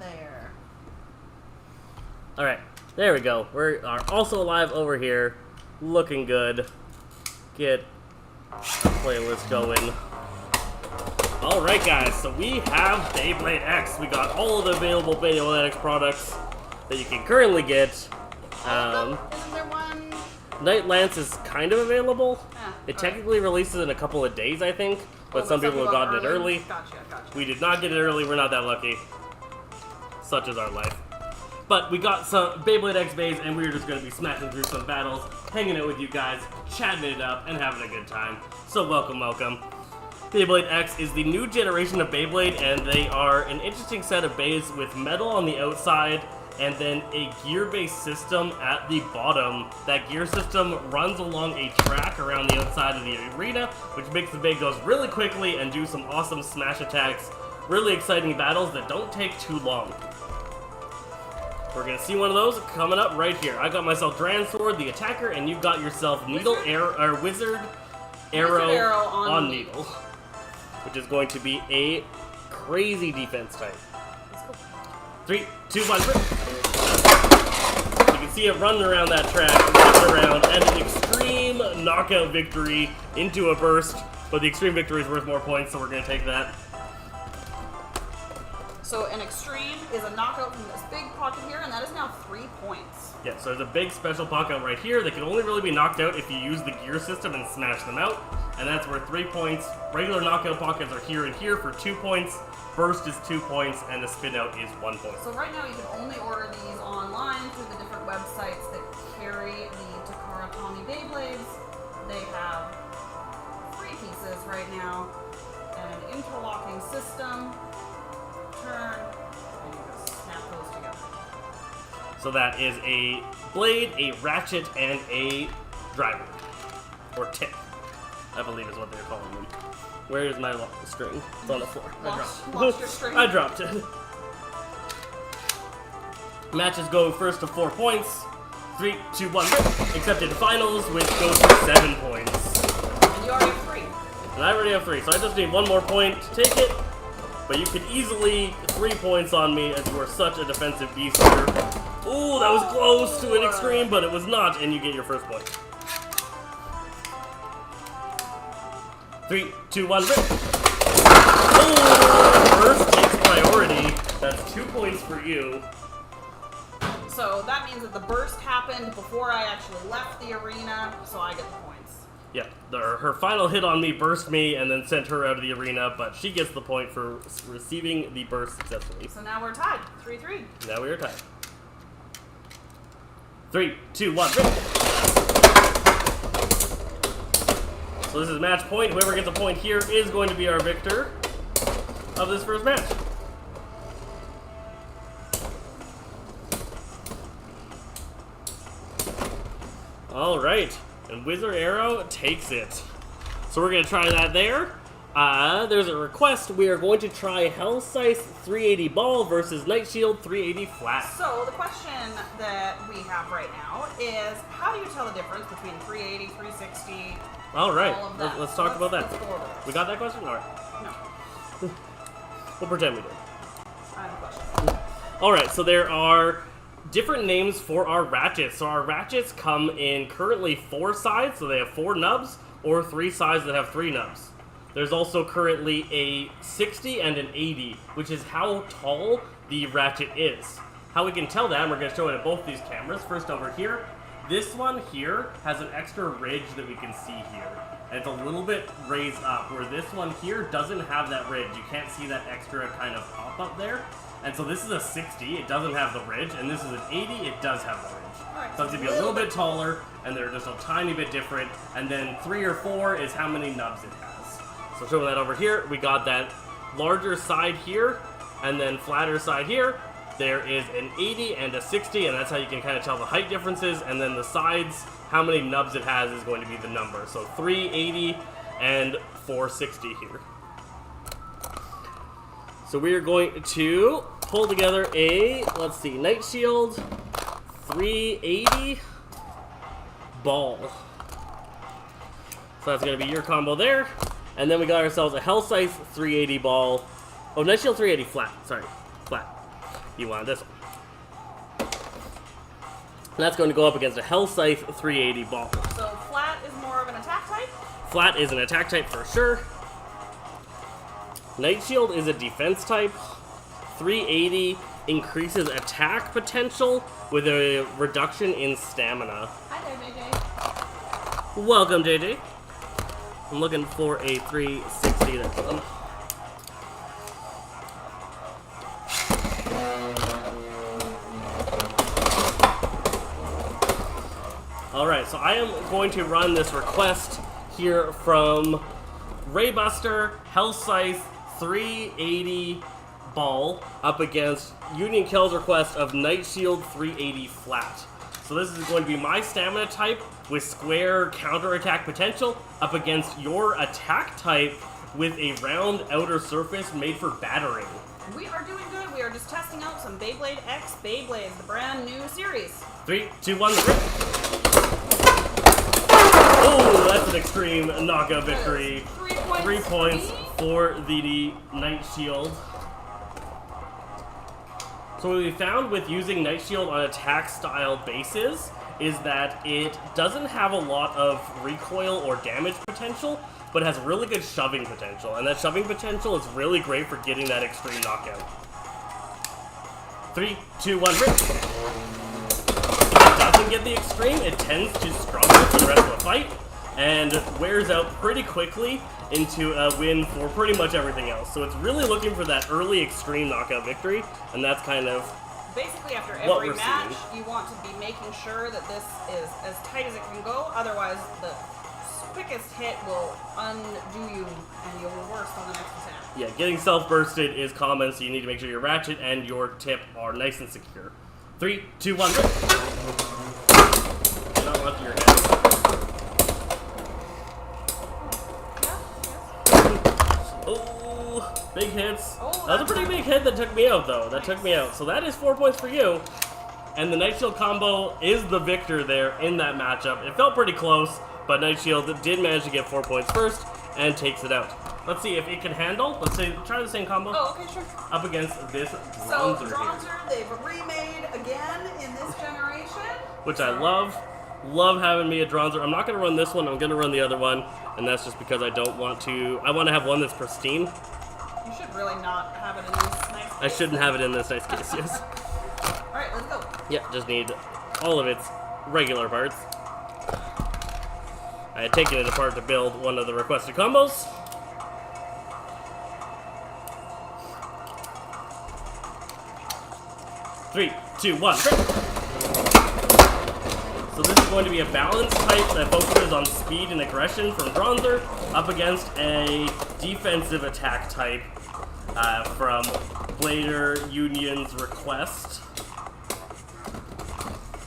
there. Alright, there we go. We are also live over here. Looking good. Get our playlist going. Alright guys, so we have Beyblade X. We got all of the available Beyblade X products that you can currently get. Isn't there one? Night Lance is kind of available. It okay. technically releases in a couple of days, I think. But some people have gotten it early. Gotcha. We did not get it early. We're not that lucky. Such is our life. But we got some Beyblade X bays, and we're just going to be smashing through some battles, hanging out with you guys, chatting it up, and having a good time. So welcome, welcome. Beyblade X is the new generation of Beyblade, and they are an interesting set of bays with metal on the outside, and then a gear-based system at the bottom. That gear system runs along a track around the outside of the arena, which makes the bay goes really quickly and do some awesome smash attacks. Really exciting battles that don't take too long. We're gonna see one of those coming up right here. I got myself Dran Sword, the attacker, and you got yourself Wizard Arrow on Needle, which is going to be a crazy defense type. 3, 2, 1, rip. You can see it running around that track, running around, and an extreme knockout victory into a burst. But the extreme victory is worth more points, so we're gonna take that. So an extreme is a knockout from this big pocket here, and that is now 3 points. Yeah, so there's a big special pocket right here. They can only really be knocked out if you use the gear system and smash them out, and that's worth 3 points. Regular knockout pockets are here and here for 2 points. Burst is 2 points, and the spin out is 1 point. So right now you can only order these online through the different websites that carry the Takara Tommy Beyblades. They have 3 pieces right now, and an interlocking system. Turn, and you just snap those together. So that is a blade, a ratchet, and a driver. Or tip, I believe is what they're calling them. Where is my string? It's on the floor. Lost your string? I dropped it. Matches go first to 4 points. 3, 2, 1, rip. Accepted finals, which goes to 7 points. And you already have 3. And I already have 3, so I just need 1 more point to take it. But you could easily 3 points on me as you are such a defensive beast here. Ooh, that was close to an extreme, but it was not, and you get your first point. 3, 2, 1, rip. Oh, first takes priority. That's 2 points for you. So that means that the burst happened before I actually left the arena, so I get the points. Yeah, her final hit on me burst me and then sent her out of the arena, but she gets the point for receiving the burst successfully. So now we're tied, 3-3. Now we are tied. 3, 2, 1, rip. So this is match point. Whoever gets a point here is going to be our victor of this first match. All right. And Wizard Arrow takes it. So we're going to try that there. There's a request. We are going to try Hell Size 380 Ball versus Night Shield 380 Flat. So the question that we have right now is, how do you tell the difference between 380, 360, all right, all of that? let's talk about that. Let's go over this. We got that question? All right. No. We'll pretend we did. I have a question. All right, so there are different names for our ratchets. So our ratchets come in currently 4 sides, so they have 4 nubs, or 3 sides that have 3 nubs. There's also currently a 60 and an 80, which is how tall the ratchet is. How we can tell that, and we're going to show it at both these cameras. First over here, this one here has an extra ridge that we can see here. And it's a little bit raised up, where this one here doesn't have that ridge. You can't see that extra kind of pop up there. And so this is a 60, it doesn't have the ridge, and this is an 80, it does have the ridge. Right, So it's going to be a little bit taller, and they're just a tiny bit different. And then 3 or 4 is how many nubs it has. So showing that over here, we got that larger side here, and then flatter side here. There is an 80 and a 60, and that's how you can kind of tell the height differences. And then the sides, how many nubs it has is going to be the number. So 380 and 460 here. So we are going to pull together a, let's see, Night Shield 380 ball. So that's going to be your combo there. And then we got ourselves a Hell Size 380 ball. Oh, Night Shield 380 flat. Sorry, flat. you want this one. And that's going to go up against a Hell Scythe 380 ball. So flat is more of an attack type? Flat is an attack type for sure. Night Shield is a defense type. 380 increases attack potential with a reduction in stamina. Hi there, JJ. Welcome, JJ. I'm looking for a 360 that's on. Alright, so I am going to run this request here from Raybuster, Hell Scythe, 380 ball up against Union Kill's request of Night Shield 380 flat. So this is going to be my stamina type with square counterattack potential up against your attack type with a round outer surface made for battering. We are doing good. We are just testing out some Beyblade X Beyblades, the brand new series. 3, 2, 1, rip! Oh, that's an extreme knockout victory. 3 points for the Night Shield. So what we found with using Night Shield on attack style bases is that it doesn't have a lot of recoil or damage potential, but has really good shoving potential. And that shoving potential is really great for getting that extreme knockout. 3, 2, 1, rip! If it doesn't get the extreme, it tends to struggle for the rest of the fight and wears out pretty quickly into a win for pretty much everything else. So it's really looking for that early extreme knockout victory, and that's kind of basically after every match, you want to be making sure that this is as tight as it can go, otherwise the quickest hit will undo you and you'll reverse on the next attack. Yeah, getting self-bursted is common, so you need to make sure your ratchet and your tip are nice and secure. 3, 2, 1, rip! Not left your head. Oh, big hits. Oh, that was a pretty big hit that took me out, though. That took me out. So that is 4 points for you. And the Night Shield combo is the victor there in that matchup. It felt pretty close, but Night Shield did manage to get 4 points first and takes it out. Let's see if it can handle. Let's say try the same combo. Oh, okay, sure. Up against this So Dronzer Dronzer, they've remade again in this generation. which I love. Love having me a Dronzer. I'm not going to run this one. I'm going to run the other one, and that's just because I don't want to. I want to have one that's pristine. You should really not have it in this nice case. I shouldn't have it in this nice case, yes. Alright, let's go. Yeah, just need all of its regular parts. I had taken it apart to build one of the requested combos. Three, 2, 1, So this is going to be a balance type that focuses on speed and aggression from Dronzer up against a defensive attack type from Blader Union's request.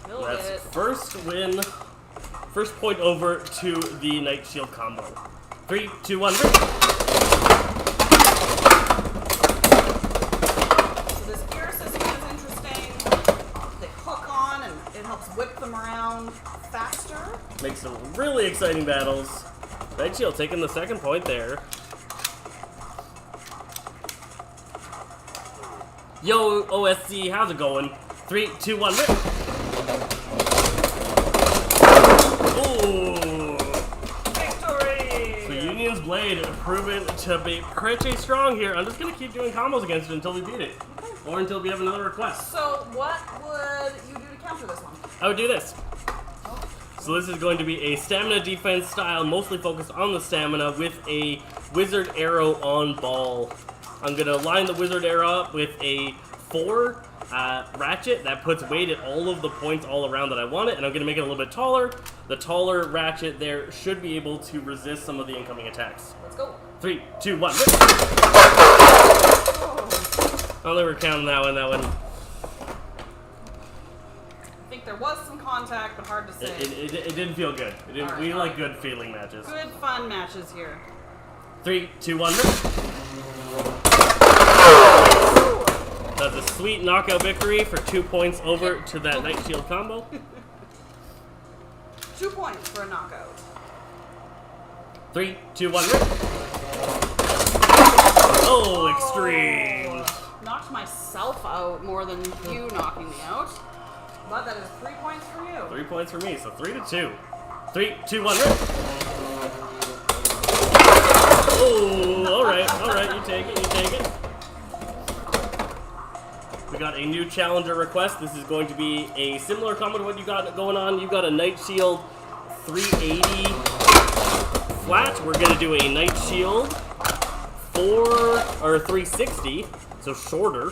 That's first win, first point over to the Night Shield combo. 3, 2, 1, rip! Whip them around faster. Makes some really exciting battles. Night Shield taking the second point there. Yo, OSC, how's it going? 3, 2, 1, rip! Ooh! Victory! So Union's Blade proven to be pretty strong here. I'm just gonna keep doing combos against it until we beat it. Or until we have another request. So what would you do to counter this one? I would do this. So this is going to be a stamina defense style, mostly focused on the stamina, with a wizard arrow on ball. I'm going to line the wizard arrow up with a 4 ratchet that puts weight at all of the points all around that I want it, and I'm going to make it a little bit taller. The taller ratchet there should be able to resist some of the incoming attacks. Let's go. 3, 2, 1. Rip. I'll never count that one. I think there was some contact, but hard to say. It didn't feel good. We like good feeling matches. Good fun matches here. 3, 2, 1. That's a sweet knockout victory for 2 points over to that Night Shield combo. 2 points for a knockout. 3, 2, 1. Oh, extreme! Knocked my myself out more than you knocking me out. But that is 3 points for you. 3 points for me, so 3-2. 3, 2, 1, rip! Oh, alright, you take it. We got a new challenger request. This is going to be a similar combo to what you got going on. You got a Night Shield 380 flat. We're going to do a Night Shield 360, so shorter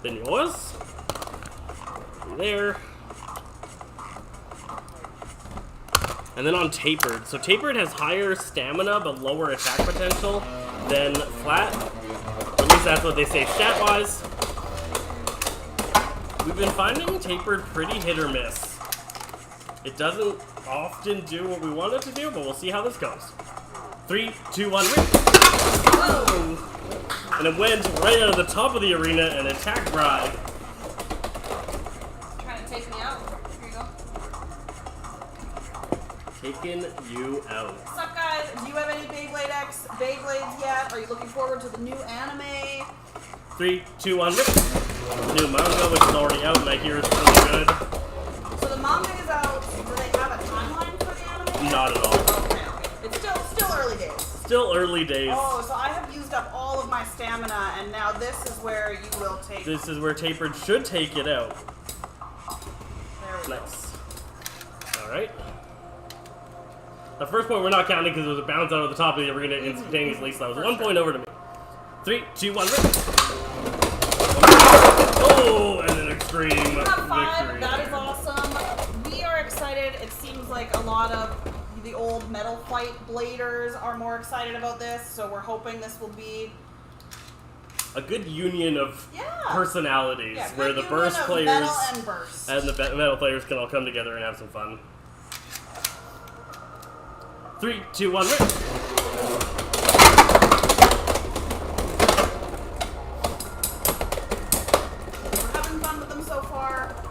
than yours. There. And then on Tapered. So Tapered has higher stamina but lower attack potential than flat. At least that's what they say stat-wise. We've been finding Tapered pretty hit or miss. It doesn't often do what we want it to do, but we'll see how this goes. 3, 2, 1, rip! Whoa! And it went right out of the top of the arena and attacked Bride. Trying to take me out. Here you go. Taking you out. What's up, guys? Do you have any Beyblade X Beyblades yet? Are you looking forward to the new anime? 3, 2, 1, rip! New manga, which is already out, and I hear it's really good. So the manga is out. Do they have a timeline for the anime? Not at all. Okay. It's still early days. Still early days. Oh, so I have used up all of my stamina, and now this is where you will take. This is where Tapered should take it out. There we go. Nice. Alright. The first point we're not counting because it was a bounce out of the top of the arena instantaneously, so that was 1 point over to me. 3, 2, 1, rip! Oh, and an extreme victory. That is awesome. We are excited. It seems like a lot of the old Metal Fight bladers are more excited about this, so we're hoping this will be a good union of personalities, where the burst players and the metal players can all come together and have some fun. 3, 2, 1, rip!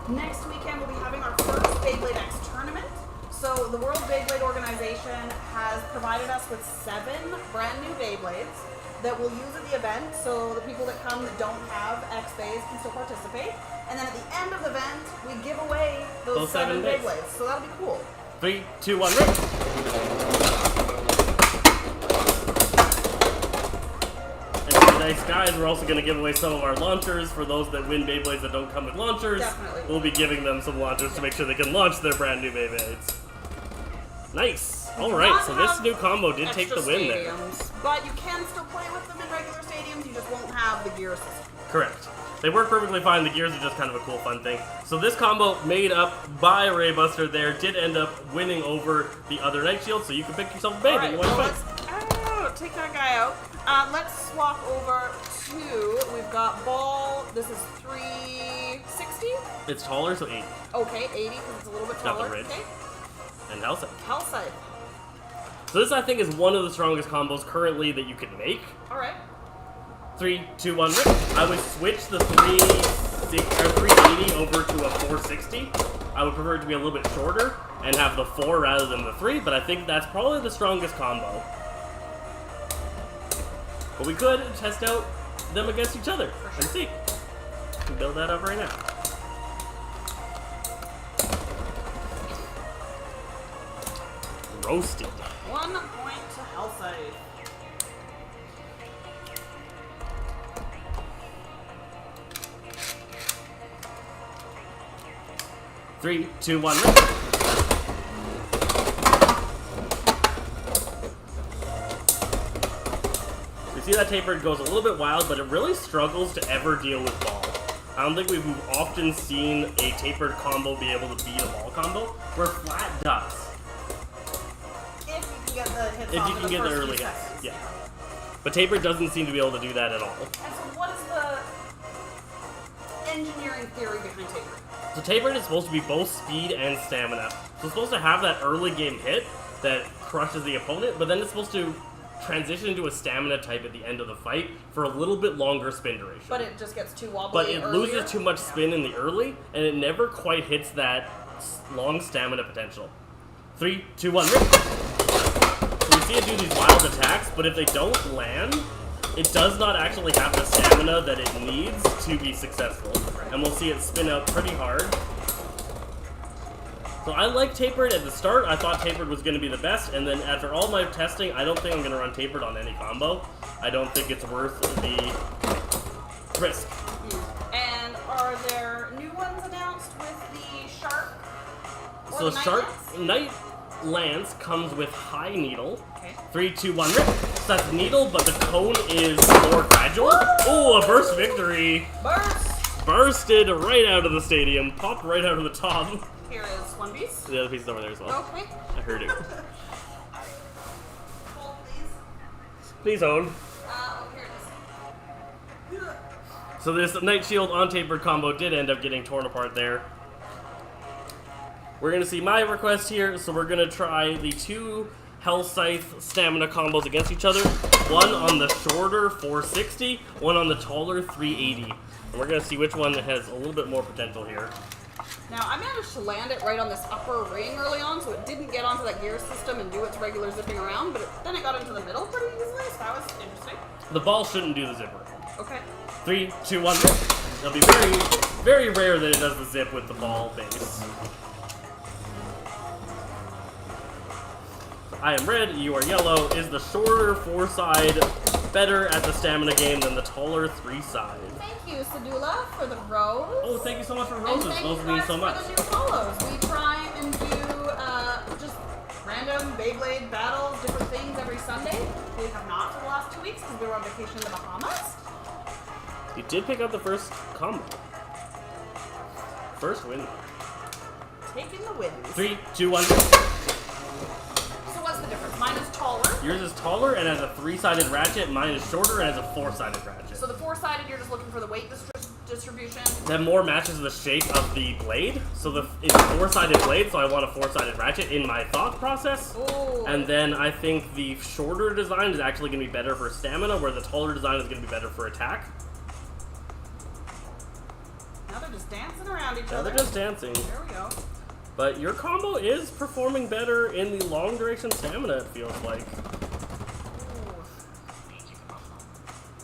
Next weekend we'll be having our first Beyblade X tournament. So the World Beyblade Organization has provided us with 7 brand new Beyblades that we'll use at the event, so the people that come that don't have X Bays can still participate. And then at the end of the event, we give away those 7 Beyblades. So that'll be cool. 3, 2, 1, rip! Nice guys, we're also going to give away some of our launchers for those that win Beyblades that don't come with launchers. Definitely. We'll be giving them some launchers to make sure they can launch their brand new Beyblades. Nice. Alright, so this new combo did take the win there. But you can still play with them in regular stadiums, you just won't have the gear system. Correct. They work perfectly fine, the gears are just kind of a cool fun thing. So this combo made up by Raybuster there did end up winning over the other Night Shield, so you can pick yourself a Bey that you want to fight. Take that guy out. Let's swap over to, we've got Ball, this is 360? It's taller, so 80. Okay, 80 because it's a little bit taller. Got the ridge. Okay. And Hellside. Hellside. So this, I think, is one of the strongest combos currently that you can make. Alright. 3, 2, 1, rip. I would switch the 380 over to a 460. I would prefer it to be a little bit shorter and have the 4 rather than the 3, but I think that's probably the strongest combo. But we could test out them against each other and see. We can build that up right now. Roasted. 1 point to Hellside. Three, 2, 1, rip. You see that Tapered goes a little bit wild, but it really struggles to ever deal with Ball. I don't think we've often seen a Tapered combo be able to beat a Ball combo, where Flat does. If you can get the hits If off you in can the get the first early few hits, seconds. yeah. But Tapered doesn't seem to be able to do that at all. And so what is the engineering theory behind Tapered? So Tapered is supposed to be both speed and stamina. So it's supposed to have that early game hit that crushes the opponent, but then it's supposed to transition into a stamina type at the end of the fight for a little bit longer spin duration. But it just gets too wobbly. But it earlier. loses too much spin in the early, and it never quite hits that long stamina potential. 3, 2, 1, rip! So we see it do these wild attacks, but if they don't land, it does not actually have the stamina that it needs to be successful. And we'll see it spin out pretty hard. So I like Tapered at the start. I thought Tapered was going to be the best, and then after all my testing, I don't think I'm going to run Tapered on any combo. I don't think it's worth the risk. And are there new ones announced with the Shark? So the Shark Lance? Night Lance comes with High Needle. Okay. 3, 2, 1, rip. So that's Needle, but the cone is more gradual. Oh, a burst victory. Burst! Bursted right out of the stadium. Popped right out of the top. Here is one piece. The other piece is over there as well. Okay. I heard it. Hold, please. Please hold. Here it is. So this Night Shield on Tapered combo did end up getting torn apart there. We're going to see my request here, so we're going to try the 2 Hell Scythe stamina combos against each other. One on the shorter 460, one on the taller 380. And we're going to see which one has a little bit more potential here. Now, I managed to land it right on this upper ring early on, so it didn't get onto that gear system and do its regular zipping around, but then it got into the middle pretty easily, so that was interesting. The ball shouldn't do the zipper. Okay. 3, 2, 1, rip. It'll be very, very rare that it does the zip with the ball base. I am red, you are yellow. Is the shorter 4-side better at the stamina game than the taller 3-side? Thank you, Sadula, for the rose. Oh, thank you so much for And roses. thank Those you mean guys so much. for the new follows. We try and do just random Beyblade battles, different things every Sunday. We have not for the last 2 weeks because we were on vacation in the Bahamas. You did pick up the first combo. First win. Taking the wins. 3, 2, 1. So what's the difference? Mine is taller. Yours is taller and has a 3-sided ratchet. Mine is shorter and has a 4-sided ratchet. So the 4-sided, you're just looking for the weight distribution. That more matches the shape of the blade. So it's a 4-sided blade, so I want a 4-sided ratchet in my thought process. Ooh. And then I think the shorter design is actually going to be better for stamina, where the taller design is going to be better for attack. Now they're just dancing around each Now other. they're just dancing. There we go. But your combo is performing better in the long duration stamina, it feels like.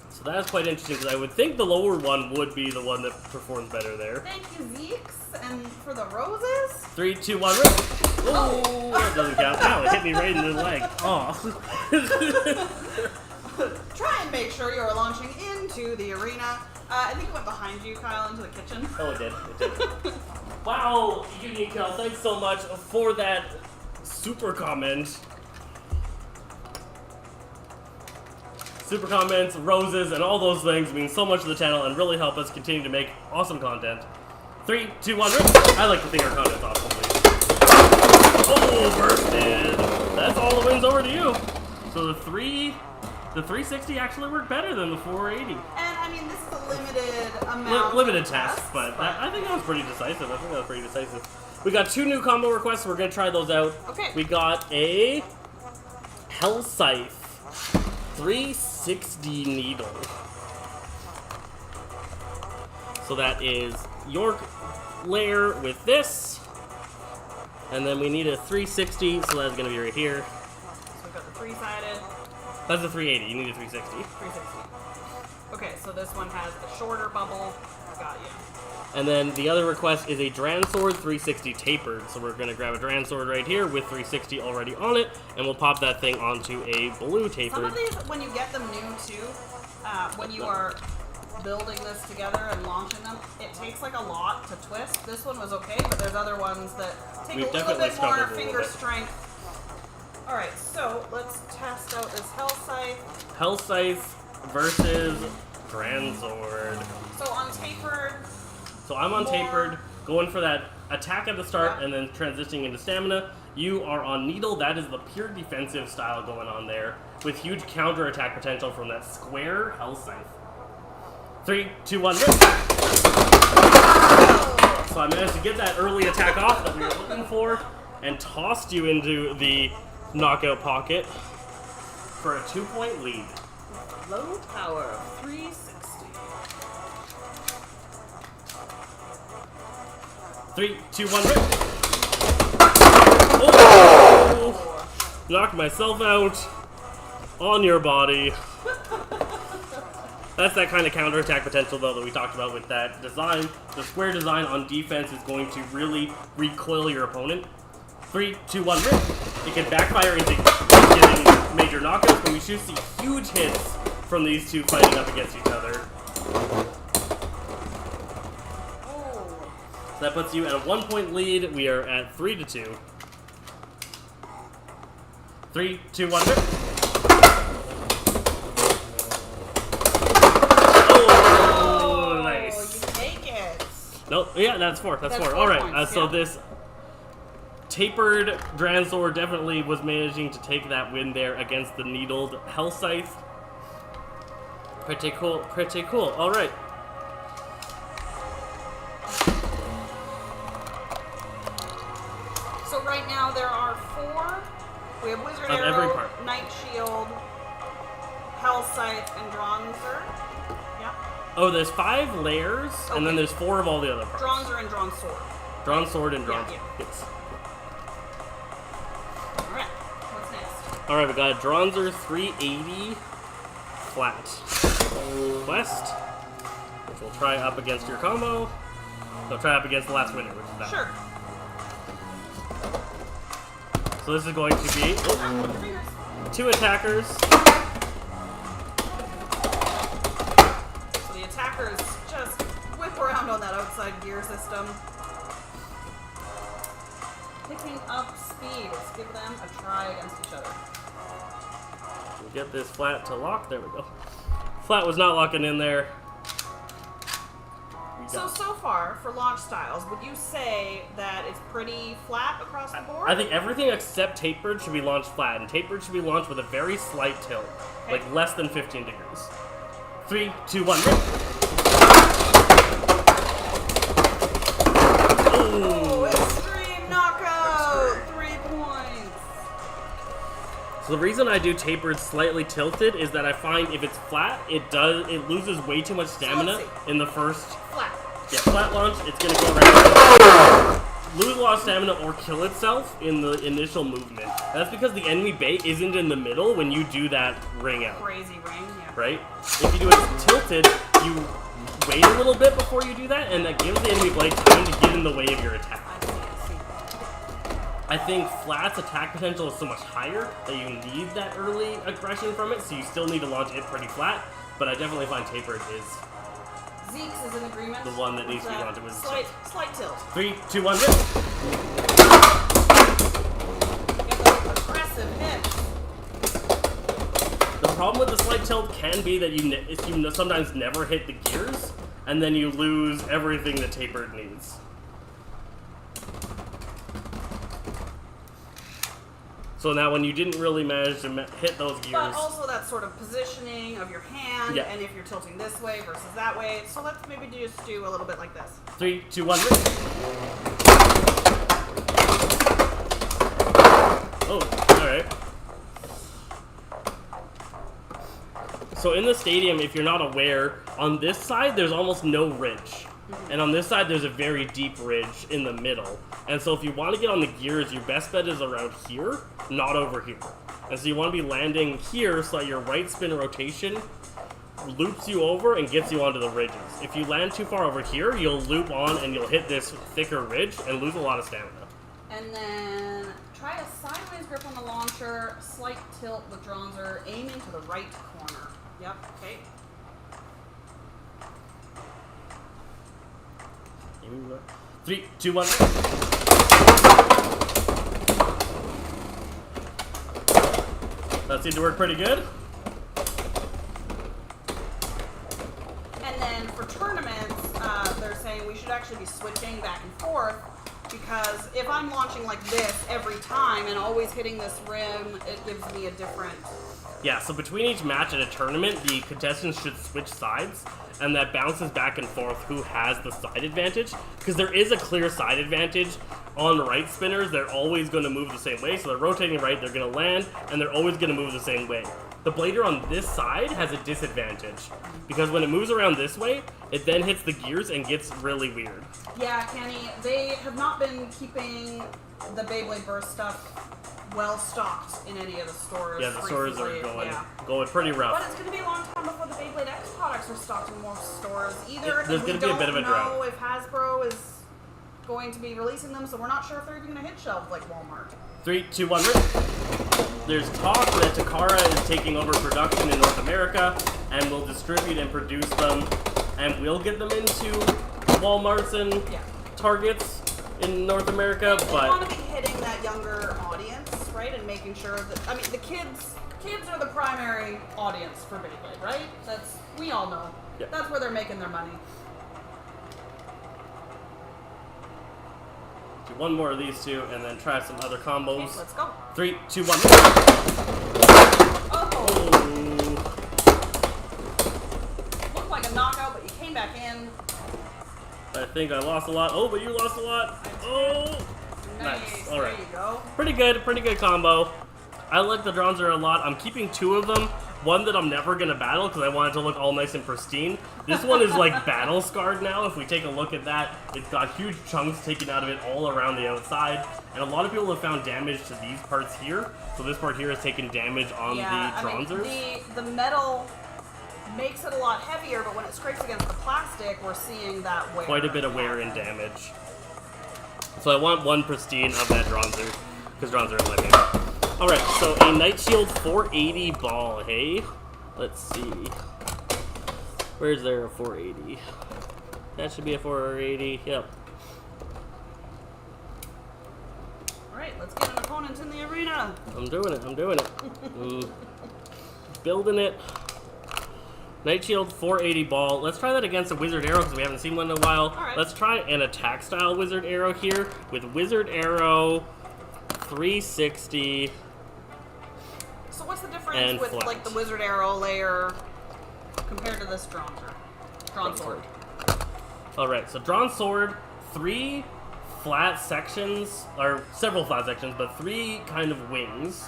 So that's quite interesting, because I would think the lower one would be the one that performs better there. Thank you, Zeeks, and for the roses. 3, 2, 1, rip! Oh, that doesn't count. Ow, it hit me right in the leg. Oh. Try and make sure you're launching into the arena. I think it went behind you, Kyle, into the kitchen. Oh, it did. It did. Wow, Unique Cal, thanks so much for that super comment. Super comments, roses, and all those things mean so much to the channel and really help us continue to make awesome content. 3, 2, 1, rip! I like to think our content's awesome, please. Oh, bursted! That's all the wins over to you. So the 360 actually worked better than the 480. And I mean, this is a limited amount. Limited of test, tests, but I think that was pretty decisive. I think that was pretty decisive. We got 2 new combo requests. We're going to try those out. Okay. We got a Hell Scythe 360 needle. So that is York layer with this. And then we need a 360, so that's going to be right here. So we've got the 3-sided. That's a 380. You need a 360. 360. Okay, so this one has a shorter bubble. Got you. And then the other request is a Dran Sword 360 tapered. So we're going to grab a Dran Sword right here with 360 already on it, and we'll pop that thing onto a blue tapered. Some of these, when you get them new too, when you are building this together and launching them, it takes like a lot to twist. This one was okay, but there's other ones that take We've a little definitely bit more struggled a finger little bit. strength. Alright, so let's test out this Hell Scythe. Hell Scythe versus Dran Sword. So on tapered, So I'm on More- tapered, going for that attack at the start Yeah. and then transitioning into stamina. You are on needle. That is the pure defensive style going on there, with huge counter attack potential from that square Hell Scythe. 3, 2, 1, rip! So I managed to get that early attack off that we were looking for, and tossed you into the knockout pocket for a 2-point lead. low power of 360. 3, 2, 1, rip! Oh! Knocked myself out on your body. That's that kind of counterattack potential, though, that we talked about with that design. The square design on defense is going to really recoil your opponent. 3, 2, 1, rip. It can backfire into getting major knockouts, but we should see huge hits from these two fighting up against each other. Oh. So that puts you at a 1-point lead. We are at 3-2. 3, 2, 1, rip. Oh, nice. You take it. Nope. Yeah, that's 4. That's 4. 4 All right. points, So yeah. this tapered Dransor definitely was managing to take that win there against the needled Hell Scythe. Pretty cool. Pretty cool. All right. So right now there are 4. We have Wizard Of every Arrow, part. Knight Shield, Hell Scythe, and Dronzer. Yeah. Oh, there's 5 layers, and then Okay. there's 4 of all the other parts. Dronzer and Drawn Sword. Drawn sword and drawn. Yeah. Yes. Alright. What's next? All right, we got a Dronzer 380 flat quest, which we'll try up against your combo. They'll try up against the last winner, which is that. Sure. So this is going to be Your fingers. 2 attackers. So the attackers just whip around on that outside gear system. Picking up speed. Let's give them a try against each other. We'll get this flat to lock. There we go. Flat was not locking in there. So far, for launch styles, would you say that it's pretty flat across the board? I think everything except tapered should be launched flat, and tapered should be launched with a very slight tilt, Okay. like less than 15 degrees. 3, 2, 1, rip. Oh, extreme knockout! 3 points. So the reason I do tapered slightly tilted is that I find if it's flat, it loses way too much stamina let's see. in the first. Flat. Yeah, flat launch, it's gonna go right. Lose a lot of stamina or kill itself in the initial movement. That's because the enemy bait isn't in the middle when you do that ring out, Crazy ring, yeah. right? If you do it tilted, you wait a little bit before you do that, and that gives the enemy blade time to get in the way of your attack. I see. I think flat's attack potential is so much higher that you need that early aggression from it, so you still need to launch it pretty flat, but I definitely find tapered is Zeke's is in agreement. the one that needs to be with launched with slight tilt. 3, 2, 1, rip! Get those aggressive hits. The problem with the slight tilt can be that you sometimes never hit the gears, and then you lose everything that tapered needs. So now when you didn't really manage to hit those gears... But also that sort of positioning of your hand, Yeah. and if you're tilting this way versus that way. So let's maybe just do a little bit like this. 3, 2, 1, rip! Oh, alright. So in the stadium, if you're not aware, on this side there's almost no ridge. And on this side there's a very deep ridge in the middle. And so if you want to get on the gears, your best bet is around here, not over here. And so you want to be landing here so that your right spin rotation loops you over and gets you onto the ridges. If you land too far over here, you'll loop on and you'll hit this thicker ridge and lose a lot of stamina. And then try a sideways grip on the launcher, slight tilt with Dronzer, aiming to the right corner. Yep, okay. 3, 2, 1. That seemed to work pretty good. And then for tournaments, they're saying we should actually be switching back and forth, because if I'm launching like this every time and always hitting this rim, it gives me a different... Yeah, so between each match at a tournament, the contestants should switch sides, and that bounces back and forth who has the side advantage, because there is a clear side advantage on right spinners. They're always going to move the same way, so they're rotating right, they're going to land, and they're always going to move the same way. The blader on this side has a disadvantage, because when it moves around this way, it then hits the gears and gets really weird. Yeah, Kenny, they have not been keeping the Beyblade Burst stuff well stocked in any of the stores. Yeah, the stores are recently. going Yeah. pretty rough. But it's going to be a long time before the Beyblade X products are stocked in most stores either. There's going to be a bit of a We don't know drought. if Hasbro is going to be releasing them, so we're not sure if they're even going to hit shelves like Walmart. 3, 2, 1, rip. There's talk that Takara is taking over production in North America and will distribute and produce them, and we'll get them into Walmarts and Targets in North America. They but want to be hitting that younger audience, right, and making sure that the kids are the primary audience for Beyblade, right? We all know. Yep. That's where they're making their money. Do one more of these two, and then try some other combos. Okay, let's go. 3, 2, 1. Oh. Looked like a knockout, but you came back in. I think I lost a lot. Oh, but you lost a lot. Oh, nice. All right. There you go. Pretty good combo. I like the Dronzer a lot. I'm keeping 2 of them. One that I'm never going to battle because I want it to look all nice and pristine. This one is like battle scarred now. If we take a look at that, it's got huge chunks taken out of it all around the outside. And a lot of people have found damage to these parts here. So this part here has taken damage on the Dronzers. The metal makes it a lot heavier, but when it scrapes against the plastic, we're seeing that wear. Quite a bit of wear and damage. So I want 1 pristine of that Dronzer, because Dronzer is my favorite. Alright, so a Night Shield 480 ball, hey? Let's see. Where's there a 480? That should be a 480, yep. Alright, let's get an opponent in the arena. I'm doing it. Building it. Night Shield 480 ball. Let's try that against a Wizard Arrow because we haven't seen one in a while. Right. Let's try an attack style Wizard Arrow here with Wizard Arrow 360. So what's the difference with like the Wizard Arrow layer compared to this Dronzer? Drawn Sword. Alright, so Drawn Sword, 3 flat sections, or several flat sections, but 3 kind of wings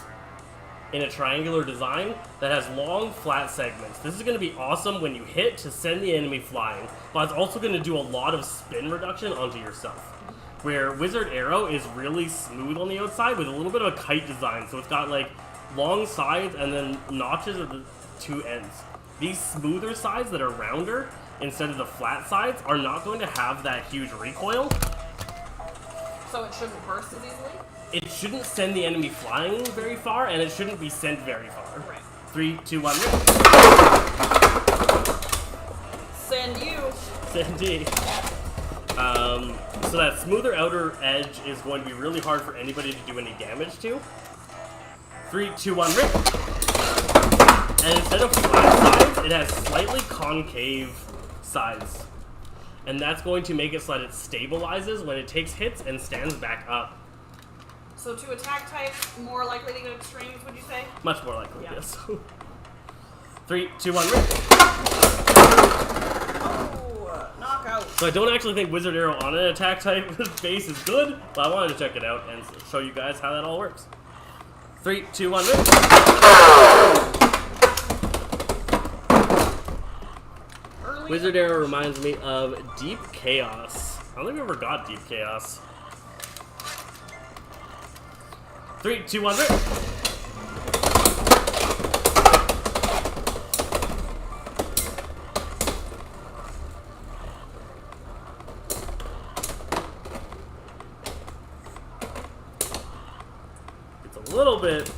in a triangular design that has long flat segments. This is going to be awesome when you hit to send the enemy flying, but it's also going to do a lot of spin reduction onto yourself. Where Wizard Arrow is really smooth on the outside with a little bit of a kite design, so it's got like long sides and then notches at the 2 ends. These smoother sides that are rounder instead of the flat sides are not going to have that huge recoil. So it shouldn't burst as easily? It shouldn't send the enemy flying very far, and it shouldn't be sent very far. Right. 3, 2, 1, rip. Send you. Send you. So that smoother outer edge is going to be really hard for anybody to do any damage to. 3, 2, 1, rip. And instead of flat sides, it has slightly concave sides. And that's going to make it so that it stabilizes when it takes hits and stands back up. So to attack type, more likely to get extremes, would you say? Much more likely, yeah. Yes. 3, 2, 1, rip. Oh, knockout. So I don't actually think Wizard Arrow on an attack type base is good, but I wanted to check it out and show you guys how that all works. 3, 2, 1, rip. Wizard Arrow reminds me of Deep Chaos. I don't think we ever got Deep Chaos. 3, 2, 1, rip. It's a little bit.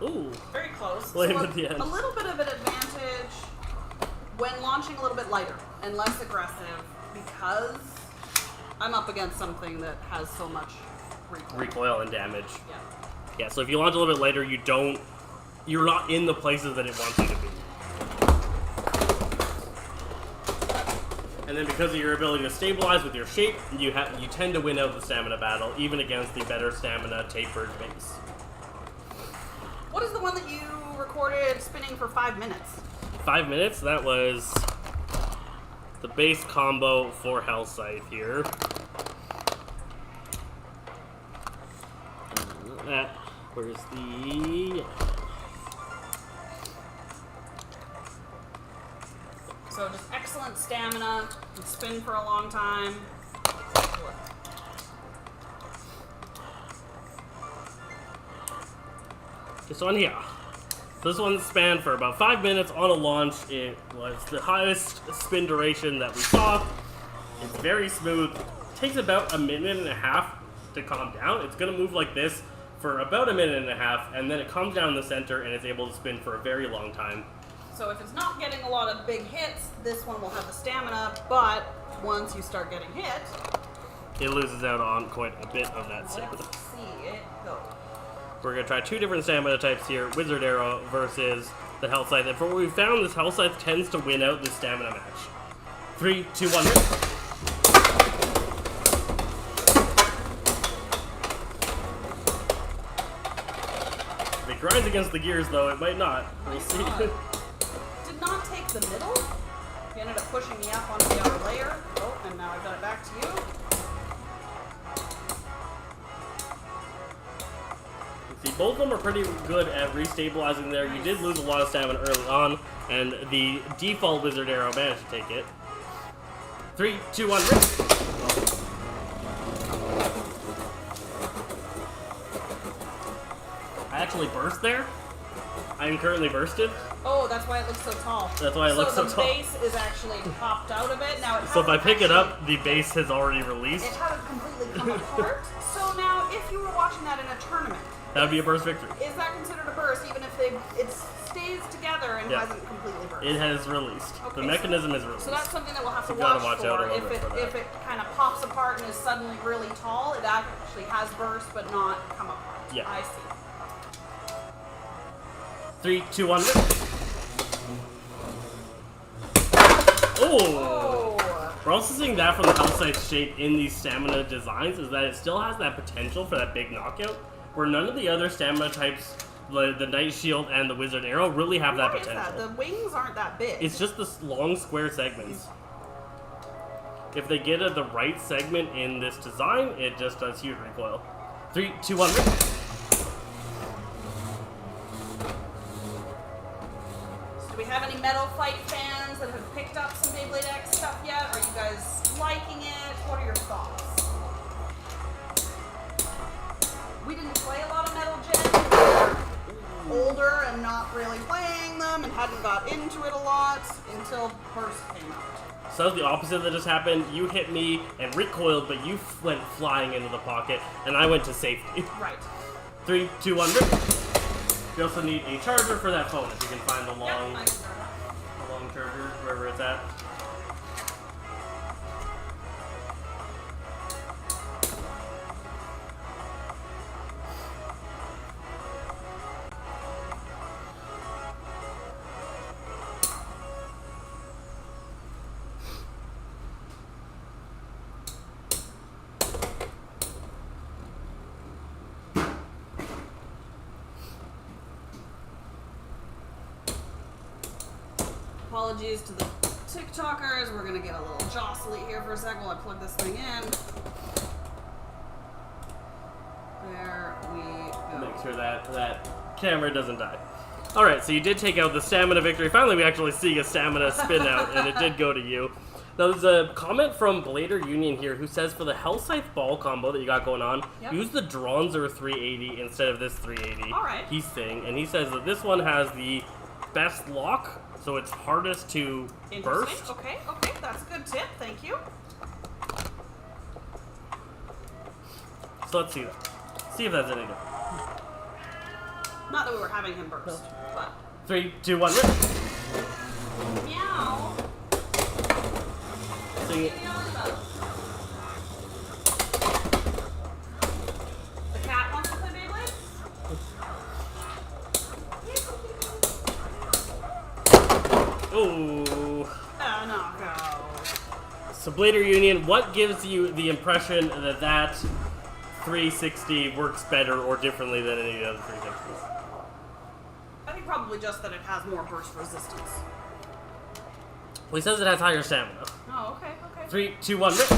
Ooh. Very close. Lame So at the end. A little bit of an advantage when launching a little bit lighter and less aggressive because I'm up against something that has so much Recoil and damage. Yeah. Yeah, so if you launch a little bit later, you're not in the places that it wants you to be. And then because of your ability to stabilize with your shape, you tend to win out the stamina battle, even against the better stamina tapered base. What is the one that you recorded spinning for 5 minutes? 5 minutes? That was the base combo for Hell Scythe here. Where's the... So just excellent stamina, can spin for a long time. This one here. So this one spanned for about 5 minutes on a launch. It was the highest spin duration that we saw. It's very smooth. Takes about a minute and a half to calm down. It's going to move like this for about a minute and a half, and then it comes down the center and it's able to spin for a very long time. So if it's not getting a lot of big hits, this one will have the stamina, but once you start getting hit, it loses out on quite a bit of that stamina. Let's see it go. We're going to try 2 different stamina types here, Wizard Arrow versus the Health Scythe. And for what we found, this Health Scythe tends to win out the stamina match. 3, 2, 1, rip. If it grinds against the gears, though, it might not. We'll see. Did not take the middle. He ended up pushing me up onto the outer layer. Oh, and now I've got it back to you. See, both of them are pretty good at restabilizing there. You did lose a lot of stamina early on, and the default Wizard Arrow managed to take it. 3, 2, 1, rip. I actually burst there. I am currently bursted. Oh, that's why it looks so tall. That's why it looks so tall. So the base is actually popped out of it. Now So if I pick it up, the base has already released. It hasn't completely come apart. So now, if you were watching that in a tournament, That would be a burst victory. is that considered a burst, even if it stays together and Yeah. hasn't completely burst? It has released. Okay, The mechanism is released. So that's something that we'll have to You gotta watch watch out a for. little bit for that. If it kind of pops apart and is suddenly really tall, it actually has burst but not come apart. Yeah. I see. 3, 2, 1, rip. Oh! We're also seeing that from the Health Scythe shape in these stamina designs, is that it still has that potential for that big knockout, where none of the other stamina types, the Knight Shield and the Wizard Arrow, really have that Why is potential. that? The wings aren't that big. It's just the long square segments. If they get the right segment in this design, it just does huge recoil. 3, 2, 1, rip. Do we have any Metal Fight fans that have picked up some Beyblade X stuff yet? Are you guys liking it? What are your thoughts? We didn't play a lot of Metal Gen. We were older and not really playing them and hadn't got into it a lot until Burst came out. So that was the opposite that just happened. You hit me and recoiled, but you went flying into the pocket, and I went to safety. Right. 3, 2, 1, rip. You also need a charger for that phone, if you can find the long, Yep, the long charger, wherever it's at. Apologies to the TikTokers. We're gonna get a little jostly here for a second while I plug this thing in. There we go. Make sure that camera doesn't die. Alright, so you did take out the stamina victory. Finally, we actually see a stamina spin out, and it did go to you. Now, there's a comment from Blader Union here who says for the Hell Scythe ball combo that you got going on, Yep. use the Dronzer 380 instead of this 380. Alright. He's saying, and he says that this one has the best lock, so it's hardest to burst. Interesting. Okay, that's a good tip. Thank you. So let's see that. See if that's any good. Not that we were having him burst, but 3, 2, 1, rip. meow. Sing it. The cat wants to play Beyblade? Oh. No, go. So Blader Union, what gives you the impression that that 360 works better or differently than any of the other 360s? I think probably just that it has more burst resistance. Well, he says it has higher stamina. Oh, okay. 3, 2, 1, rip.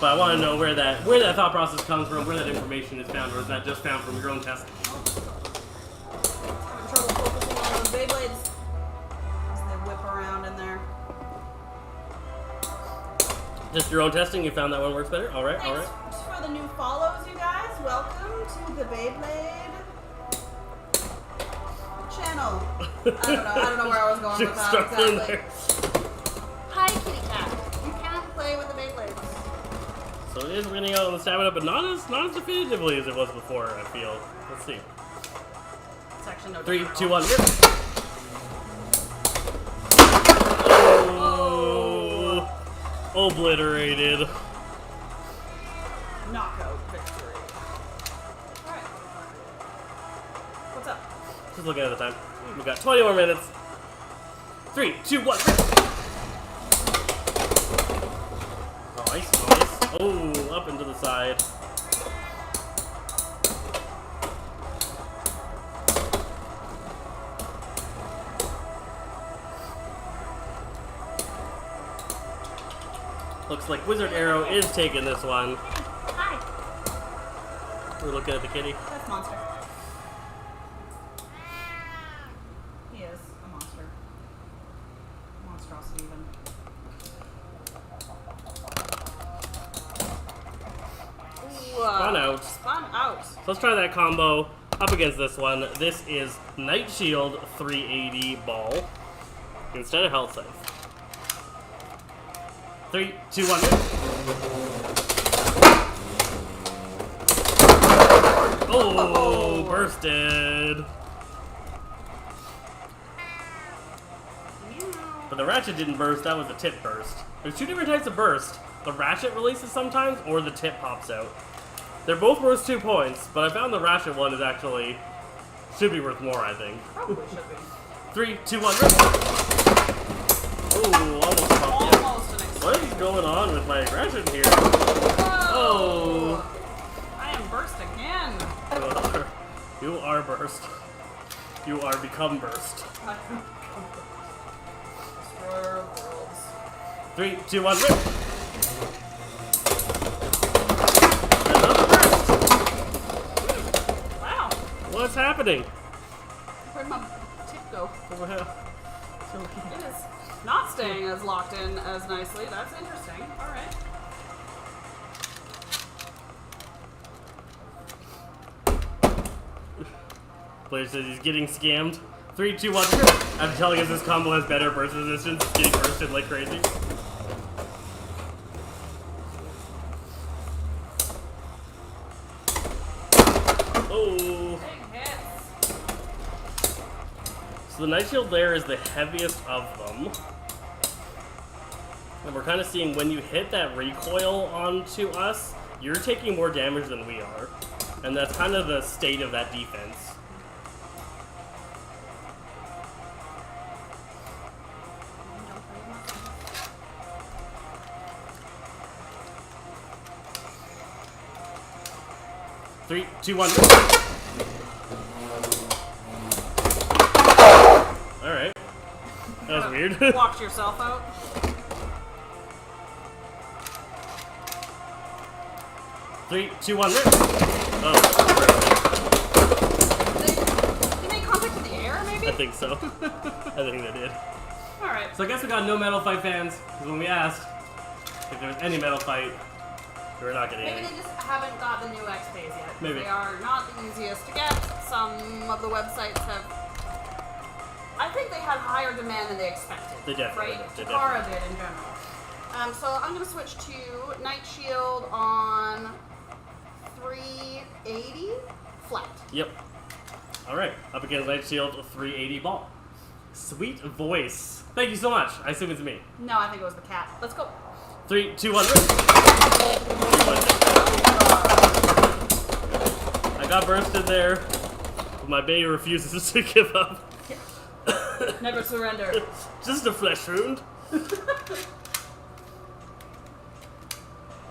But I want to know where that thought process comes from, where that information is found, or is that just found from your own testing? Having trouble focusing on those Beyblades as they whip around in there. Just your own testing, you found that one works better? Alright, Thanks alright. for the new follows, you guys. Welcome to the Beyblade channel. know. I don't know where I was going with that Stuck in exactly. there. Hi, kitty cat. You can't play with the Beyblades. So it is winning out on the stamina, but not as definitively as it was before, I feel. Let's see. Section no 3, 2, 1, rip! Oh! Obliterated. Knockout victory. Alright. What's up? Just looking at the time. We've got 20 more minutes. 3, 2, 1, rip! Nice. Oh, up and to the side. Looks like Wizard Arrow is taking this one. Hi. We're looking at the kitty. That's Monster. He is a monster. Monstrosity even. Spun out. Spun out. So let's try that combo up against this one. This is Night Shield 380 ball instead of health save. 3, 2, 1. Oh, bursted. But the ratchet didn't burst, that was a tip burst. There's two different types of burst. The ratchet releases sometimes, or the tip pops out. They're both worth 2 points, but I found the ratchet one is actually should be worth more, I think. Probably should be. 3, 2, 1, rip! Oh, almost popped it. Almost an extreme. What is going on with my aggression here? Oh! I am burst again. You are burst. You are become burst. Destroyer of worlds. 3, 2, 1, rip! Another burst! Wow. What's happening? Where'd my tip go? So- It is not staying as locked in as nicely. That's interesting. Alright. Player says he's getting scammed. 3, 2, 1, rip! I'm telling us this combo has better burst resistance. It's getting bursted like crazy. Oh! Big hits. So the Night Shield there is the heaviest of them. And we're kind of seeing when you hit that recoil onto us, you're taking more damage than we are. And that's kind of the state of that defense. Three, two, one. Alright. That was weird. Walked yourself out. Three, two, one, rip. Oh, They made contact in the air, maybe? I think so. I think they did. Alright. So I guess we got no Metal Fight fans, because when we asked if there was any Metal Fight, we were not getting Maybe any. they just haven't got the new XPs yet. Maybe. They are not the easiest to get. Some of the websites have... I think they had higher demand than they expected. They definitely right? did. They Takara did in general. So I'm going to switch to Night Shield on 380 flat. Yep. Alright, up against Night Shield 380 ball. Sweet voice. Thank you so much. I assume it's me. No, I think it was the cat. Let's go. 3, 2, 1, rip. I got bursted there, but my Bey refuses to give up. Never surrender. Just a flesh wound.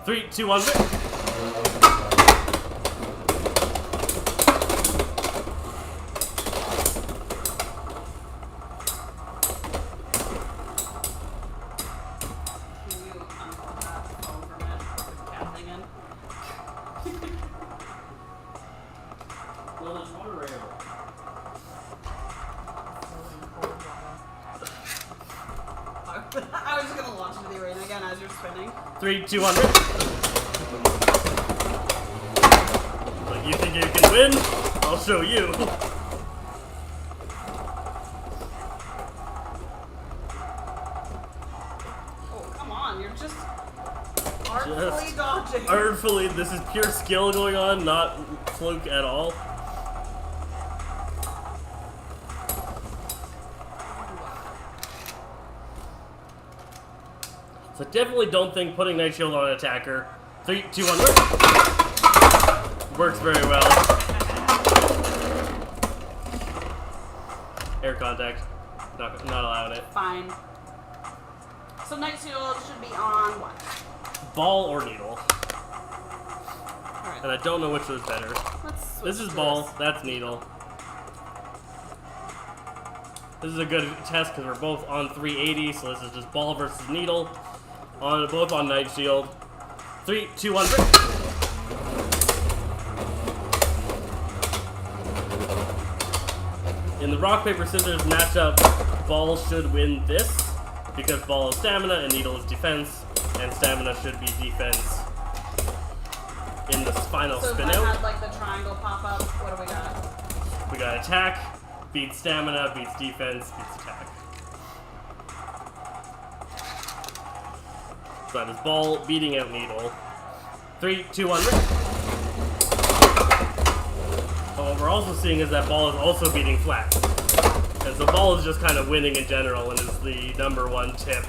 3, 2, 1, rip. Can you unplug that phone for a minute? Put the cat thing in. Well, it's water rail. I was just gonna launch into the arena again as you're spinning. 3, 2, 1, rip. Like, you think you can win? I'll show you. Artfully dodging. Artfully, this is pure skill going on, not fluke at all. So definitely don't think putting Night Shield on an attacker. 3, 2, 1, works very well. Air contact. Not allowing it. Fine. So Night Shield should be on what? Ball or needle. Alright. And I don't know which was better. This is ball, that's needle. This is a good test because we're both on 380, so this is just ball versus needle. Both on Night Shield. 3, 2, 1, break. In the rock, paper, scissors matchup, ball should win this because ball is stamina and needle is defense, and stamina should be defense in the final so spin if I out. had like the triangle pop up, what do we got? We got attack, beats stamina, beats defense, beats attack. So that is ball beating out needle. 3, 2, 1, rip. But what we're also seeing is that ball is also beating flat. And so ball is just kind of winning in general and is the #1 tip.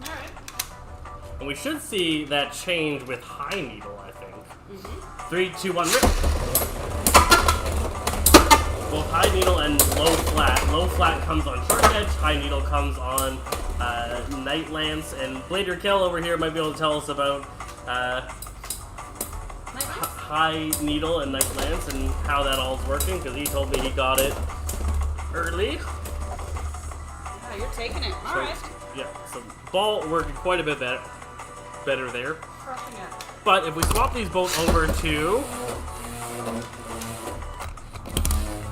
Alright. And we should see that change with high needle, I think. 3, 2, 1, rip. Both high needle and low flat. Low flat comes on short edge, high needle comes on Night Lance, and Blader Kill over here might be able to tell us about high needle and Night Lance and how that all is working, because he told me he got it early. Yeah, you're taking it. Alright. Yeah, so ball working quite a bit better there. Crushing it. But if we swap these both over to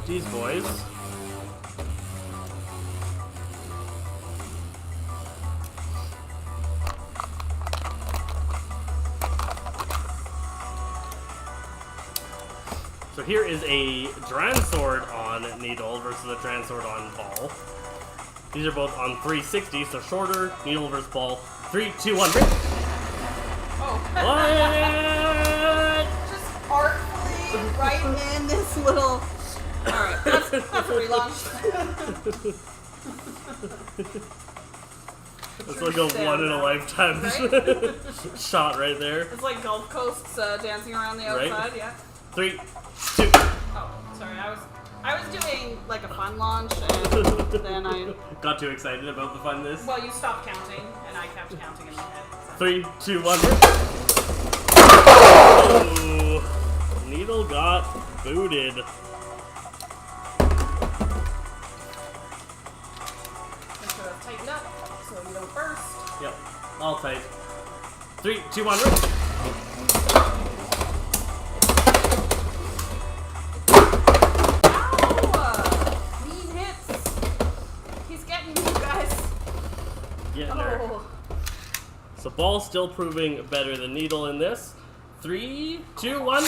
these boys, so here is a Dran Sword on needle versus a Dran Sword on ball. These are both on 360, so shorter, needle versus ball. 3, 2, 1, break. Oh. What? Just artfully right in this little. Alright, that's a relaunch. It's like a one-in-a-lifetime shot right there. It's like Gulf Coasts dancing around the outside, Right? yeah. 3, 2. Oh, sorry, I was doing like a fun launch and then I Got too excited about the funness. well you stopped counting and I kept counting in my head. So. 3, 2, 1. Oh, needle got booted. Make sure that's tightened up so you don't burst. Yep, all tight. 3, 2, 1. Mean hits. He's getting you guys. Getting her. Oh. So ball still proving better than needle in this. 3, 2, 1.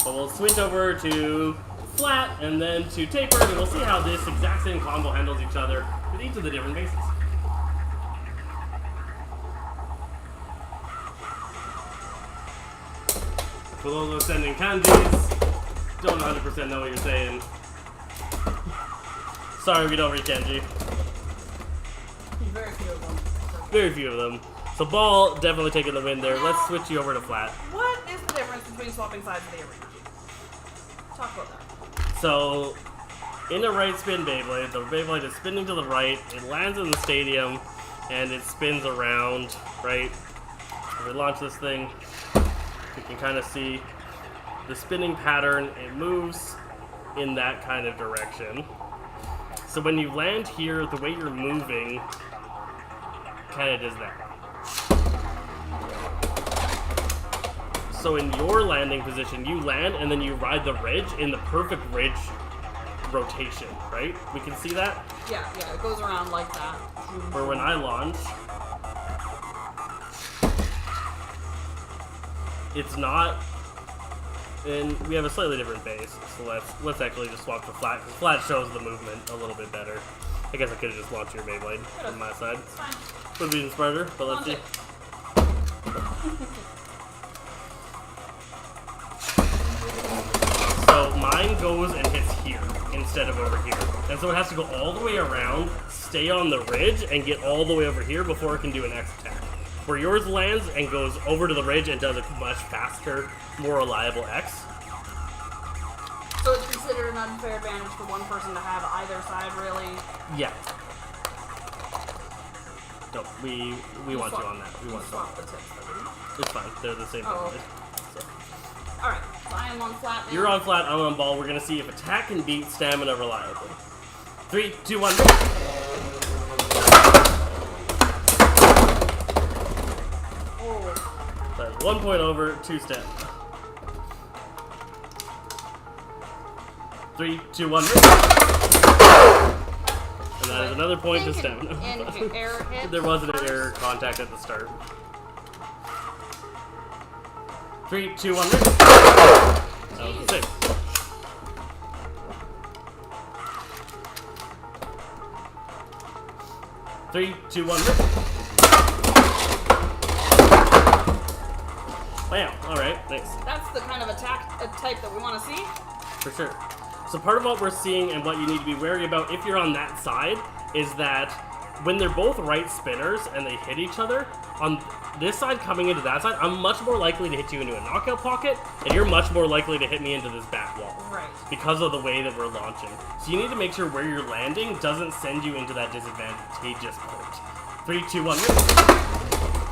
But we'll switch over to flat and then to taper, and we'll see how this exact same combo handles each other with each of the different bases. For those of us sending kanjis, don't 100% know what you're saying. Sorry, we don't read kanji. Very few of them. Very few of them. So ball definitely taking the win there. Let's switch you over to flat. What is the difference between swapping sides of the arena? Talk about that. So in a right spin Beyblade, the Beyblade is spinning to the right, it lands in the stadium, and it spins around, right? If we launch this thing, we can kind of see the spinning pattern. It moves in that kind of direction. So when you land here, the way you're moving kind of does that. So in your landing position, you land and then you ride the ridge in the perfect ridge rotation, right? We can see that? Yeah, it goes around like that. Or when I launch, it's not And we have a slightly different base, so let's actually just swap to flat, because flat shows the movement a little bit better. I guess I could have just launched your Beyblade from my side. It's fine. Would have been smarter, but let's see. So mine goes and hits here instead of over here. And so it has to go all the way around, stay on the ridge, and get all the way over here before it can do an X attack. Where yours lands and goes over to the ridge and does a much faster, more reliable X. So it's considered an unfair advantage for one person to have either side, really? Yeah. No, we want you on that. We want you on swap the that. tips, though. It's fine. They're the same. Oh, okay. So. Alright, so I am on flat now. You're on flat, I'm on ball. We're going to see if attack can beat stamina reliably. 3, 2, 1, go! Oh. That's 1 point over, 2 stamina. 3, 2, 1, go! And that is another point to stamina. And error hit. There was an error contact at the start. 3, 2, 1, go! That was a 6. Three, two, one, rip. Wow, alright, nice. That's the kind of attack type that we want to see. For sure. So part of what we're seeing and what you need to be wary about if you're on that side is that when they're both right spinners and they hit each other, on this side coming into that side, I'm much more likely to hit you into a knockout pocket, and you're much more likely to hit me into this back wall. Right. Because of the way that we're launching. So you need to make sure where you're landing doesn't send you into that disadvantageous point. 3, 2, 1, rip.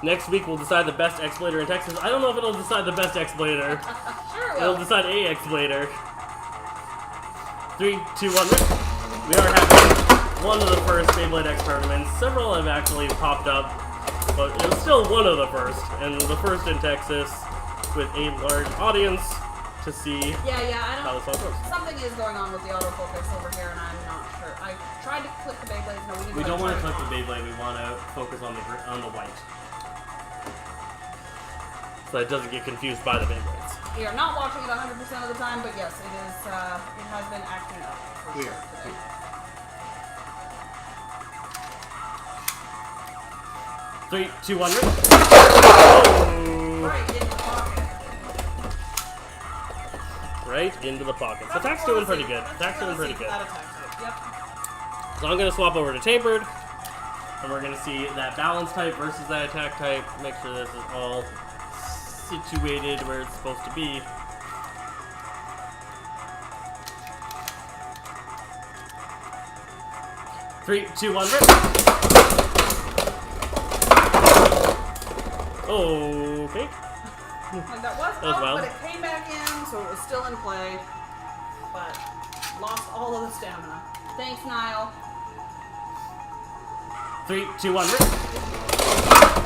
Next week we'll decide the best X-Blader in Texas. I don't know if it'll decide the best X-Blader. Sure it It'll will. decide a X-Blader. 3, 2, 1, rip. We are having one of the first Beyblade X tournaments. Several have actually popped up, but it was still one of the first, and the first in Texas with a large audience to see Yeah, I how don't. this all goes. Something is going on with the autofocus over here, and I'm not sure. I tried to click the Beyblades. No, We don't want to click the Beyblade. We want to focus on the white, so it doesn't get confused by the Beyblades. We are not watching it 100% of the time, but yes, it is. It has been acting up for Weird. sure today. Three, two, one, rip. Oh. Right in the pocket. Right into the pocket. So attack's doing pretty good. Attack's doing pretty good. That attack type. Yep. So I'm going to swap over to tapered, and we're going to see that balance type versus that attack type. Make sure this is all situated where it's supposed to be. Three, two, one, rip. Okay. Like that was That was up, wild. but it came back in, so it was still in play. But lost all of the stamina. Thanks, Niall. Three, two, one, rip.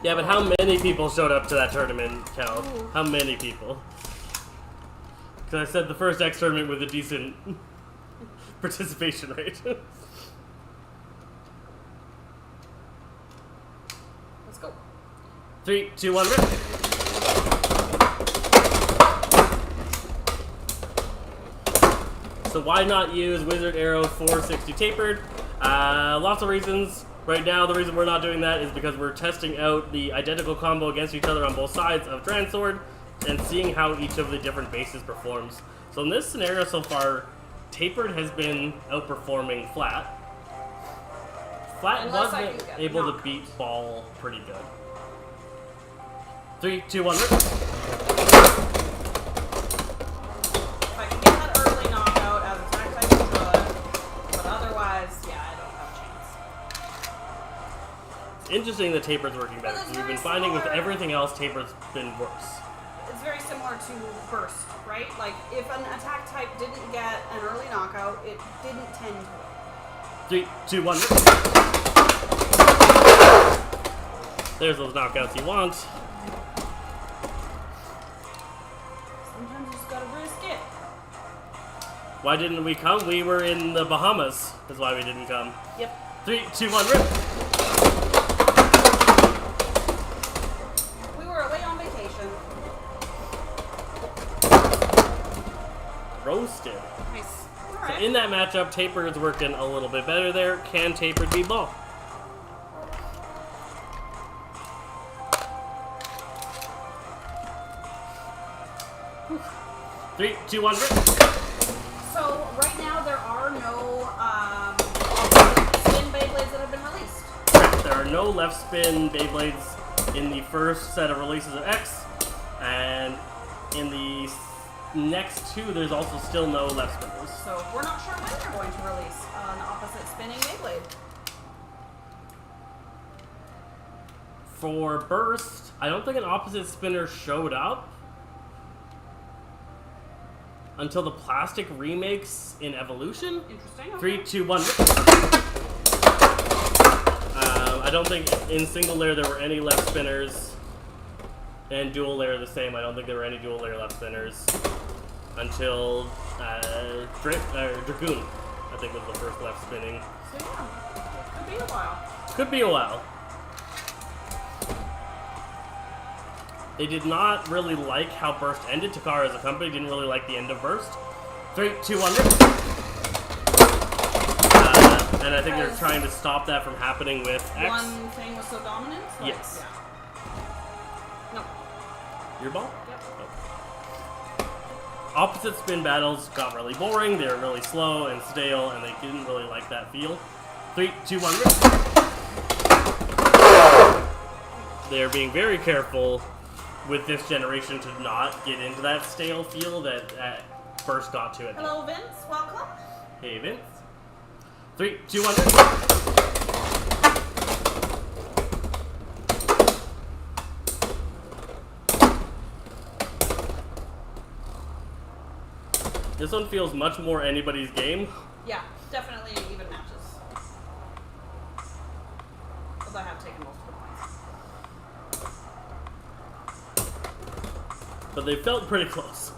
Yeah, but how many people showed up to that tournament, Cal? Ooh. How many people? Because I said the first X tournament with a decent participation rate. Let's go. Three, two, one, rip. So why not use Wizard Arrow 460 tapered? Lots of reasons. Right now, the reason we're not doing that is because we're testing out the identical combo against each other on both sides of Transword and seeing how each of the different bases performs. So in this scenario so far, tapered has been outperforming flat. Flat Unless I wasn't can get able to knocked. beat ball pretty good. Three, two, one, rip. If I can get that early knockout as attack type, is good. But otherwise, yeah, I don't have a chance. Interesting that tapered's working better. Well, it's We've been very finding with similar. everything else, tapered's been worse. It's very similar to burst, right? Like, if an attack type didn't get an early knockout, it didn't tend to. 3, 2, 1. There's those knockouts you want. Sometimes you just gotta risk it. Why didn't we come? We were in the Bahamas. Is why we didn't come. Yep. 3, 2, 1, rip. We were away on vacation. Roasted. Nice. So Alright. in that matchup, Taper is working a little bit better there. Can Taper beat Ball? Whew. 3, 2, 1, rip. So right now there are no spin Beyblades that have been released. Correct. There are no left spin Beyblades in the first set of releases of X, and in the next two, there's also still no left spinners. So we're not sure when they're going to release an opposite spinning Beyblade. For Burst, I don't think an opposite spinner showed up until the plastic remakes in Evolution. Interesting. Okay. 3, 2, 1. I don't think in single layer there were any left spinners, and dual layer the same. I don't think there were any dual layer left spinners until Dragoon, I think, was the first left spinning. So yeah, could be a while. Could be a while. They did not really like how Burst ended. Takara as a company didn't really like the end of Burst. 3, 2, 1, rip. And I think they're trying to stop that from happening with X. One thing was so dominant? Like, Yes. Yeah. No. Your ball? Yep. Oh. Opposite spin battles got really boring. They were really slow and stale, and they didn't really like that feel. 3, 2, 1, rip. They're being very careful with this generation to not get into that stale feel that Burst got to it. Hello, Vince. Welcome. Hey, Vince. 3, 2, 1. This one feels much more anybody's game. Yeah, definitely even matches. Although I have taken most of the points. But they felt pretty close.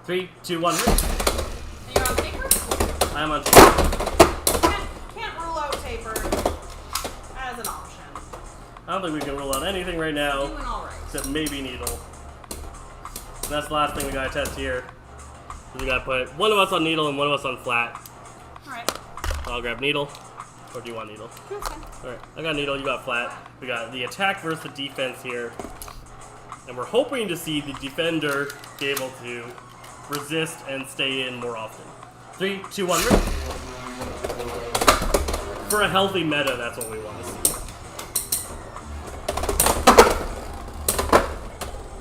Three, two, one. And you're on taper? I'm on. Can't rule out taper as an option. I don't think we can rule out anything right now, Doing all right. except maybe Needle. And that's the last thing we gotta test here. We gotta put one of us on Needle and one of us on Flat. All right. I'll grab Needle. Or do you want Needle? Okay. Alright, I got Needle, you got Flat. We got the attack versus the defense here. And we're hoping to see the defender be able to resist and stay in more often. 3, 2, 1, rip. For a healthy meta, that's what we want to see.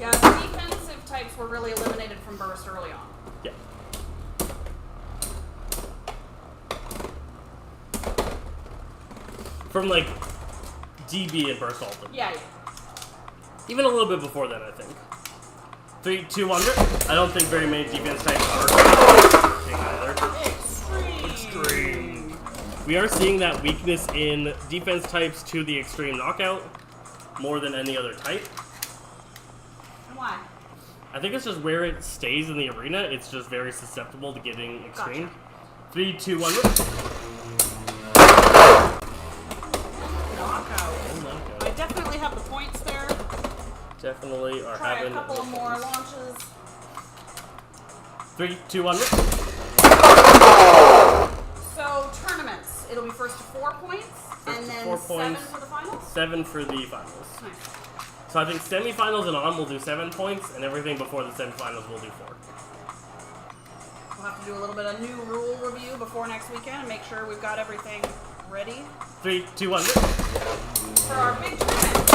Yeah, the defensive types were really eliminated from Burst early on. Yeah. From like DB and Burst Ultimate. Yeah. Even a little bit before that, I think. 3, 2, 1, rip. I don't think very many defense types are either. Extreme. We are seeing that weakness in defense types to the extreme knockout more than any other type. And why? I think it's just where it stays in the arena. It's just very susceptible to getting extreme. Gotcha. 3, 2, 1, rip. Knockout. I definitely have the points there. Definitely are Try having a couple of more launches. 3, 2, 1, rip. So tournaments, it'll be first to 4 points, and then 4 7 points. for the finals. 7 for the finals. Nice. So I think semifinals and on will do 7 points, and everything before the semifinals will do 4. We'll have to do a little bit of new rule review before next weekend and make sure we've got everything ready 3, 2, 1, rip. for our big tournament.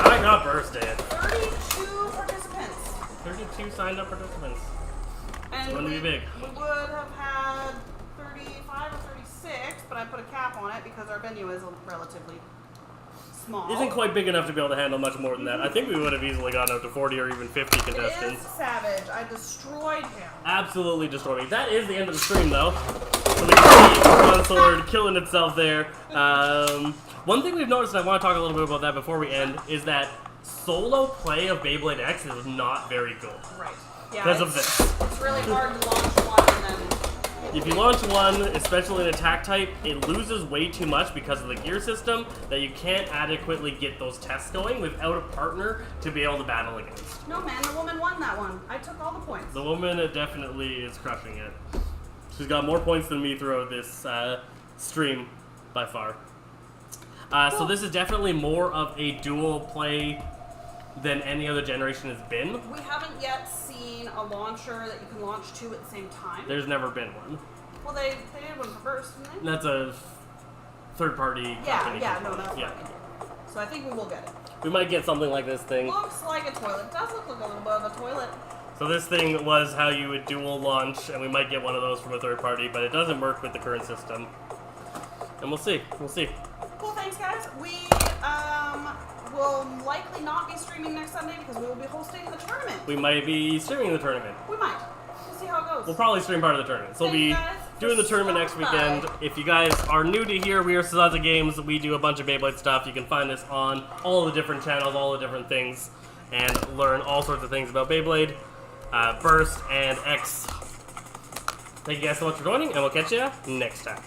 I got bursted. 32 participants. 32 signed up participants. And It's going to be big. We would have had 35 or 36, but I put a cap on it because our venue is relatively small. Isn't quite big enough to be able to handle much more than that. I think we would have easily gotten up to 40 or even 50 contestants. It is Savage. I destroyed him. Absolutely destroyed me. That is the end of the stream, though. So we can see Consort killing itself there. One thing we've noticed, and I want to talk a little bit about that before we end, is that solo play of Beyblade X is not very good. Right. Yeah. Because of this. It's really hard to launch one and then. If you launch one, especially an attack type, it loses way too much because of the gear system that you can't adequately get those tests going without a partner to be able to battle against. No, man, the woman won that one. I took all the points. The woman definitely is crushing it. She's got more points than me throughout this stream, by far. So this is definitely more of a dual play than any other generation has been. We haven't yet seen a launcher that you can launch two at the same time. There's never been one. Well, they did one for first, didn't they? That's a third-party company. Yeah, no, that's yeah. right. So I think we will get it. We might get something like this thing. Looks like a toilet. It does look like a little bit of a toilet. So this thing was how you would dual launch, and we might get one of those from a third party, but it doesn't work with the current system. And we'll see. We'll see. Cool, thanks, guys. We will likely not be streaming next Sunday because we will be hosting the tournament. We might be streaming the tournament. We might. We'll see how it goes. We'll probably stream part of the tournament. So we'll be doing the tournament next weekend. If you guys are new to here, we are Sazaza Games. We do a bunch of Beyblade stuff. You can find us on all the different channels, all the different things, and learn all sorts of things about Beyblade, Burst, and X. Thank you guys so much for joining, and we'll catch you next time.